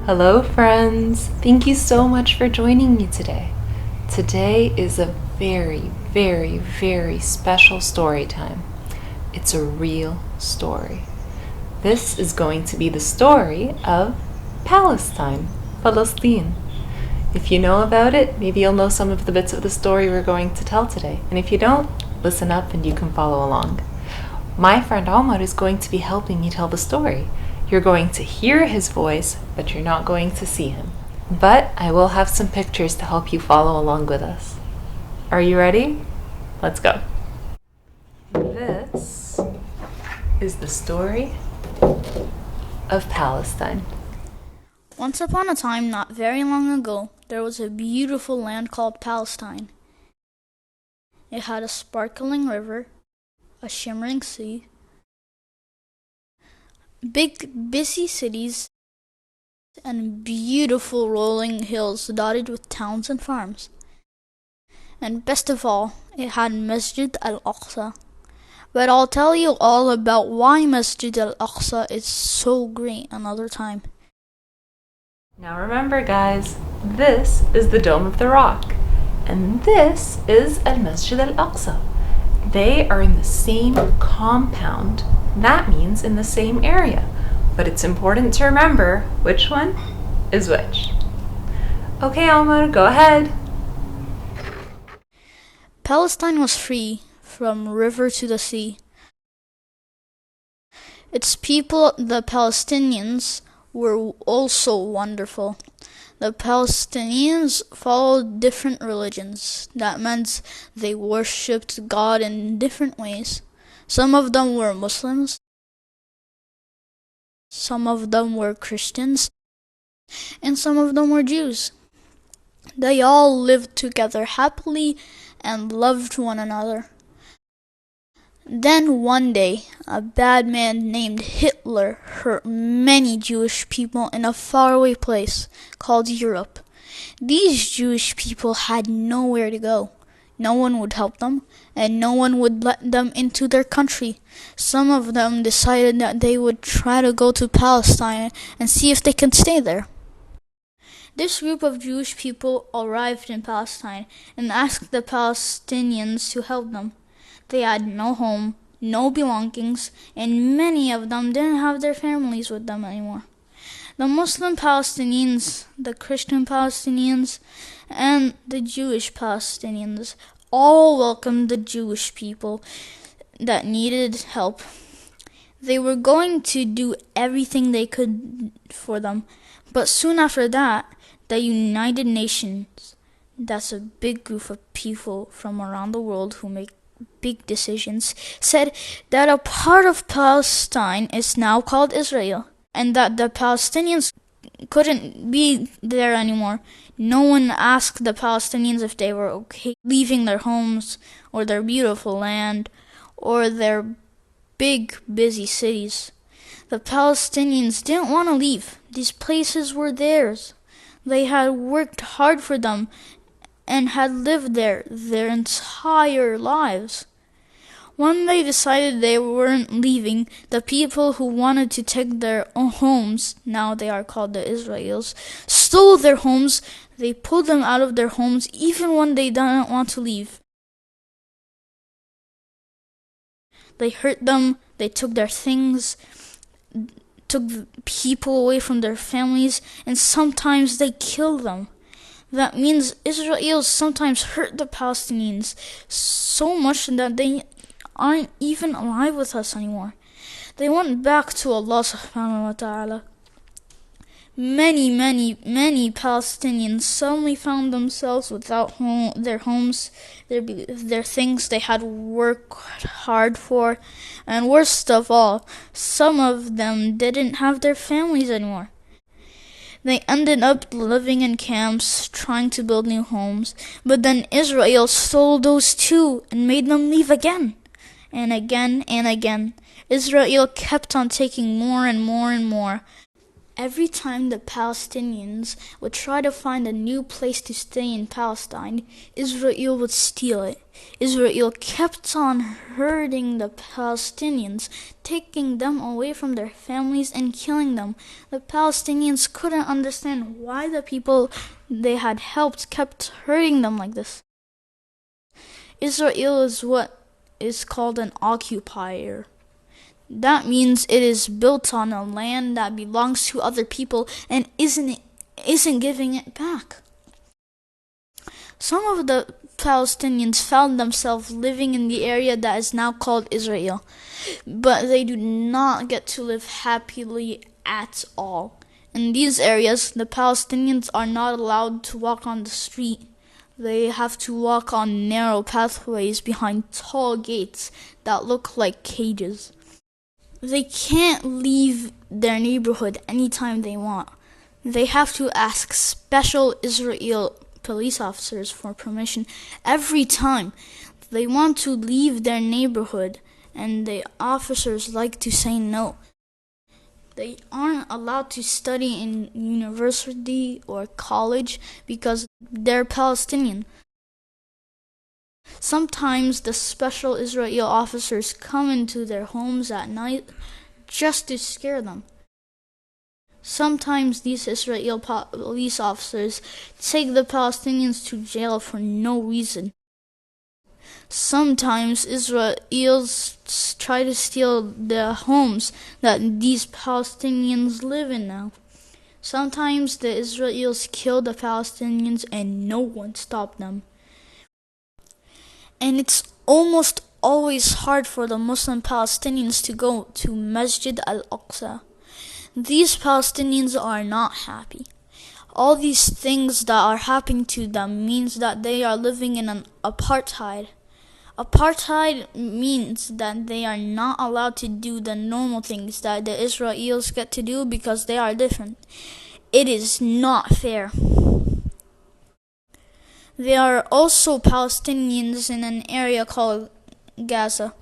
Hello, friends. Thank you so much for joining me today. Today is a very, very, very special story time. It's a real story. This is going to be the story of Palestine, Palestine. If you know about it, maybe you'll know some of the bits of the story we're going to tell today. And if you don't, listen up and you can follow along. My friend Omar is going to be helping me tell the story. You're going to hear his voice, but you're not going to see him. But I will have some pictures to help you follow along with us. Are you ready? Let's go. This is the story of Palestine. Once upon a time, not very long ago, there was a beautiful land called Palestine. It had a sparkling river, a shimmering sea, big, busy cities, and beautiful rolling hills dotted with towns and farms. And best of all, it had Masjid al-Aqsa. But I'll tell you all about why Masjid al-Aqsa is so great another time. Now remember, guys, this is the Dome of the Rock, and this is Al-Masjid al-Aqsa. They are in the same compound. That means in the same area. But it's important to remember which one is which. Okay, Omar, go ahead. Palestine was free from river to the sea. Its people, the Palestinians, were also wonderful. The Palestinians followed different religions. That meant they worshipped God in different ways. Some of them were Muslims, some of them were Christians, and some of them were Jews. They all lived together happily and loved one another. Then one day, a bad man named Hitler hurt many Jewish people in a faraway place called Europe. These Jewish people had nowhere to go. No one would help them, and no one would let them into their country. Some of them decided that they would try to go to Palestine and see if they could stay there. This group of Jewish people arrived in Palestine and asked the Palestinians to help them. They had no home, no belongings, and many of them didn't have their families with them anymore. The Muslim Palestinians, the Christian Palestinians, and the Jewish Palestinians all welcomed the Jewish people that needed help. They were going to do everything they could for them, but soon after that, the United Nations, that's a big group of people from around the world who make big decisions, said that a part of Palestine is now called Israel, and that the Palestinians couldn't be there anymore. No one asked the Palestinians if they were okay leaving their homes, or their beautiful land, or their big, busy cities. The Palestinians didn't want to leave. These places were theirs. They had worked hard for them and had lived there their entire lives. When they decided they weren't leaving, the people who wanted to take their own homes, now they are called the Israelis, stole their homes. They pulled them out of their homes even when they didn't want to leave. They hurt them, they took their things, took people away from their families, and sometimes they killed them. That means Israel sometimes hurt the Palestinians so much that they aren't even alive with us anymore. They went back to Allah subhanahu wa ta'ala. Many Palestinians suddenly found themselves without their homes, their things they had worked hard for, and worst of all, some of them didn't have their families anymore. They ended up living in camps, trying to build new homes, but then Israel stole those too and made them leave again. And again and again. Israel kept on taking more and more and more. Every time the Palestinians would try to find a new place to stay in Palestine, Israel would steal it. Israel kept on hurting the Palestinians, taking them away from their families and killing them. The Palestinians couldn't understand why the people they had helped kept hurting them like this. Israel is what is called an occupier. That means it is built on a land that belongs to other people and isn't giving it back. Some of the Palestinians found themselves living in the area that is now called Israel, but they do not get to live happily at all. In these areas, the Palestinians are not allowed to walk on the street. They have to walk on narrow pathways behind tall gates that look like cages. They can't leave their neighborhood anytime they want. They have to ask special Israel police officers for permission every time they want to leave their neighborhood, and the officers like to say no. They aren't allowed to study in university or college because they're Palestinian. Sometimes the special Israel officers come into their homes at night just to scare them. Sometimes these Israel police officers take the Palestinians to jail for no reason. Sometimes Israelis try to steal the homes that these Palestinians live in now. Sometimes the Israelis kill the Palestinians and no one stopped them. And it's almost always hard for the Muslim Palestinians to go to Masjid al-Aqsa. These Palestinians are not happy. All these things that are happening to them means that they are living in an apartheid. Apartheid means that they are not allowed to do the normal things that the Israelis get to do because they are different. It is not fair. There are also Palestinians in an area called Gaza.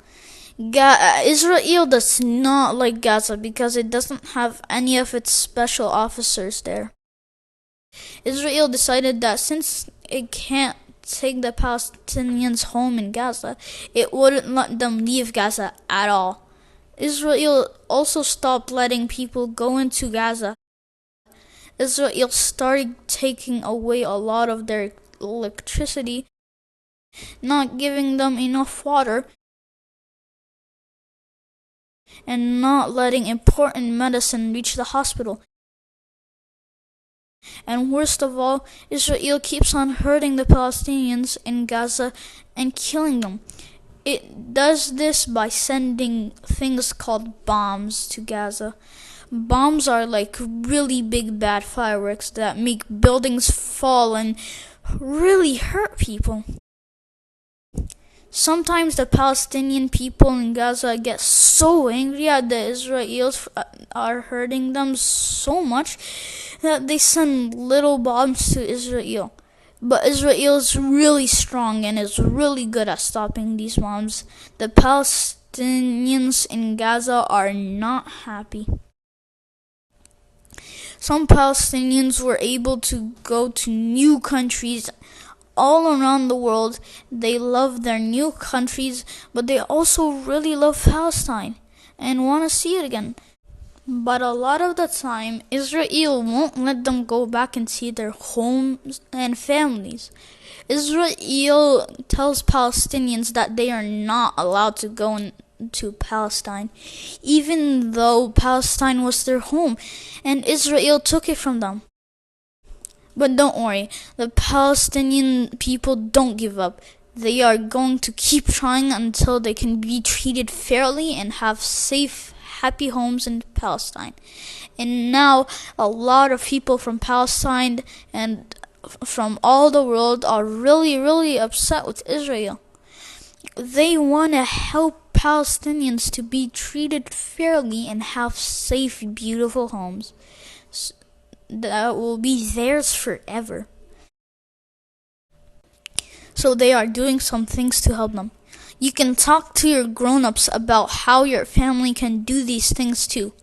Israel does not like Gaza because it doesn't have any of its special officers there. Israel decided that since it can't take the Palestinians home in Gaza, it wouldn't let them leave Gaza at all. Israel also stopped letting people go into Gaza. Israel started taking away a lot of their electricity, not giving them enough water, and not letting important medicine reach the hospital. And worst of all, Israel keeps on hurting the Palestinians in Gaza and killing them. It does this by sending things called bombs to Gaza. Bombs are like really big bad fireworks that make buildings fall and really hurt people. Sometimes the Palestinian people in Gaza get so angry at the Israelis are hurting them so much that they send little bombs to Israel. But Israel is really strong and is really good at stopping these bombs. The Palestinians in Gaza are not happy. Some Palestinians were able to go to new countries all around the world. They love their new countries, but they also really love Palestine and want to see it again. But a lot of the time, Israel won't let them go back and see their homes and families. Israel tells Palestinians that they are not allowed to go into Palestine, even though Palestine was their home and Israel took it from them. But don't worry, the Palestinian people don't give up. They are going to keep trying until they can be treated fairly and have safe, happy homes in Palestine. And now, a lot of people from Palestine and from all the world are really, really upset with Israel. They want to help Palestinians to be treated fairly and have safe, beautiful homes that will be theirs forever. So they are doing some things to help them. You can talk to your grown-ups about how your family can do these things too.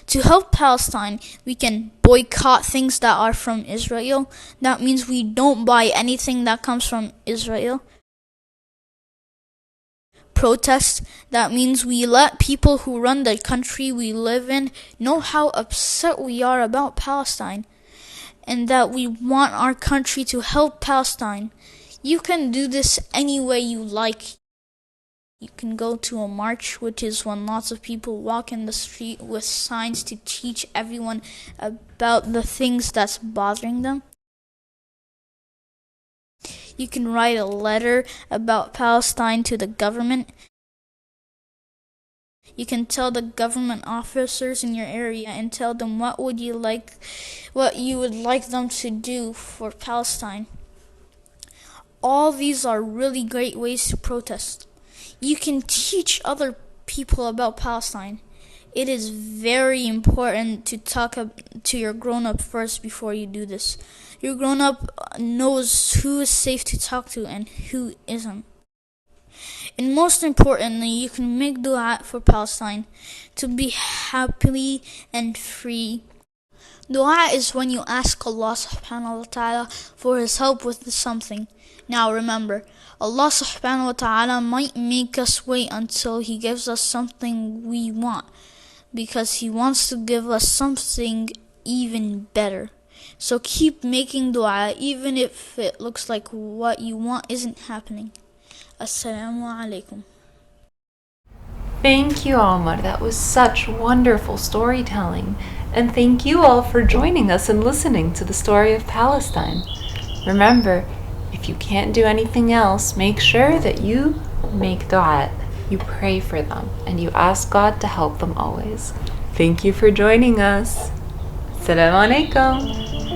To help Palestine, we can boycott things that are from Israel. That means we don't buy anything that comes from Israel. Protest, that means we let people who run the country we live in know how upset we are about Palestine and that we want our country to help Palestine. You can do this any way you like. You can go to a march, which is when lots of people walk in the street with signs to teach everyone about the things that's bothering them. You can write a letter about Palestine to the government. You can tell the government officers in your area and tell them what you would like them to do for Palestine. All these are really great ways to protest. You can teach other people about Palestine. It is very important to talk to your grown-up first before you do this. Your grown-up knows who is safe to talk to and who isn't. And most importantly, you can make dua for Palestine to be happy and free. Dua is when you ask Allah subhanahu wa ta'ala for His help with something. Now remember, Allah subhanahu wa ta'ala might make us wait until He gives us something we want, because He wants to give us something even better. So keep making dua even if it looks like what you want isn't happening. Assalamu alaikum. Thank you, Omar. That was such wonderful storytelling. And thank you all for joining us and listening to the story of Palestine. Remember, if you can't do anything else, make sure that you make dua. You pray for them and you ask God to help them always. Thank you for joining us. Assalamu alaikum.